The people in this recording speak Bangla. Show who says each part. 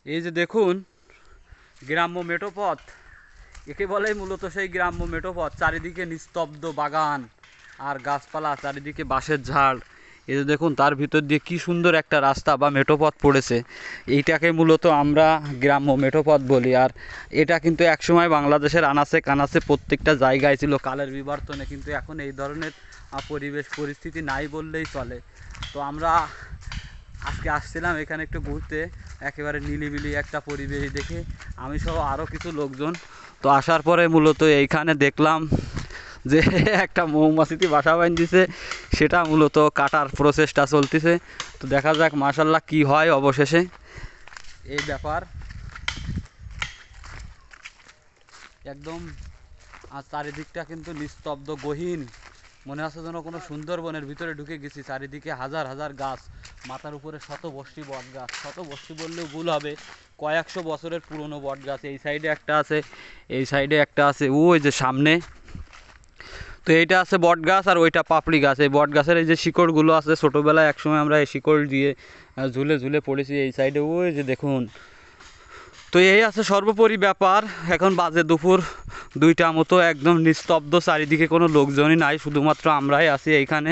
Speaker 1: এই যে দেখুন গ্রাম্য মেঠোপথ, একে বলে মূলত সেই গ্রাম্য মেঠোপথ। চারিদিকে নিস্তব্ধ বাগান আর গাছপালা, চারিদিকে বাঁশের ঝাড়। এই যে দেখুন তার ভিতর দিয়ে কি সুন্দর একটা রাস্তা বা মেঠোপথ পড়েছে। এইটাকে মূলত আমরা গ্রাম্য মেঠোপথ বলি। আর এটা কিন্তু একসময় বাংলাদেশের আনাচে কানাচে প্রত্যেকটা জায়গায় ছিল। কালের বিবর্তনে কিন্তু এখন এই ধরনের পরিবেশ পরিস্থিতি নাই বললেই চলে। তো আমরা আজকে আসছিলাম এখানে একটু ঘুরতে, একেবারে নিলিবিলি একটা পরিবেশ দেখে আমি সহ আরও কিছু লোকজন। তো আসার পরে মূলত এইখানে দেখলাম যে একটা মৌমাছিতে বাসা বাঁধছে, সেটা মূলত কাটার প্রসেসটা চলতেছে। তো দেখা যাক মাশাল্লাহ কি হয় অবশেষে। এই ব্যাপার একদম। আর চারিদিকটা কিন্তু নিস্তব্ধ গহীন, মনে হচ্ছে যেন কোনো সুন্দরবনের ভিতরে ঢুকে গেছি। চারিদিকে হাজার হাজার গাছ, মাথার উপরে শতবর্ষী বট গাছ। শতবর্ষী বললেও ভুল হবে, কয়েকশো বছরের পুরনো বট গাছ। এই সাইডে একটা আছে, এই সাইডে একটা আছে, ওই যে সামনে। তো এইটা আছে বট গাছ আর ওইটা পাপড়ি গাছ। এই বট গাছের এই যে শিকড়গুলো আছে, ছোটোবেলায় একসময় আমরা এই শিকড় দিয়ে ঝুলে ঝুলে পড়েছি এই সাইডে, ওই যে দেখুন। তো এই আছে সর্বোপরি ব্যাপার। এখন বাজে দুপুর 2টা মতো, একদম নিস্তব্ধ, চারিদিকে কোনো লোকজনই নাই, শুধুমাত্র আমরাই আছি এইখানে।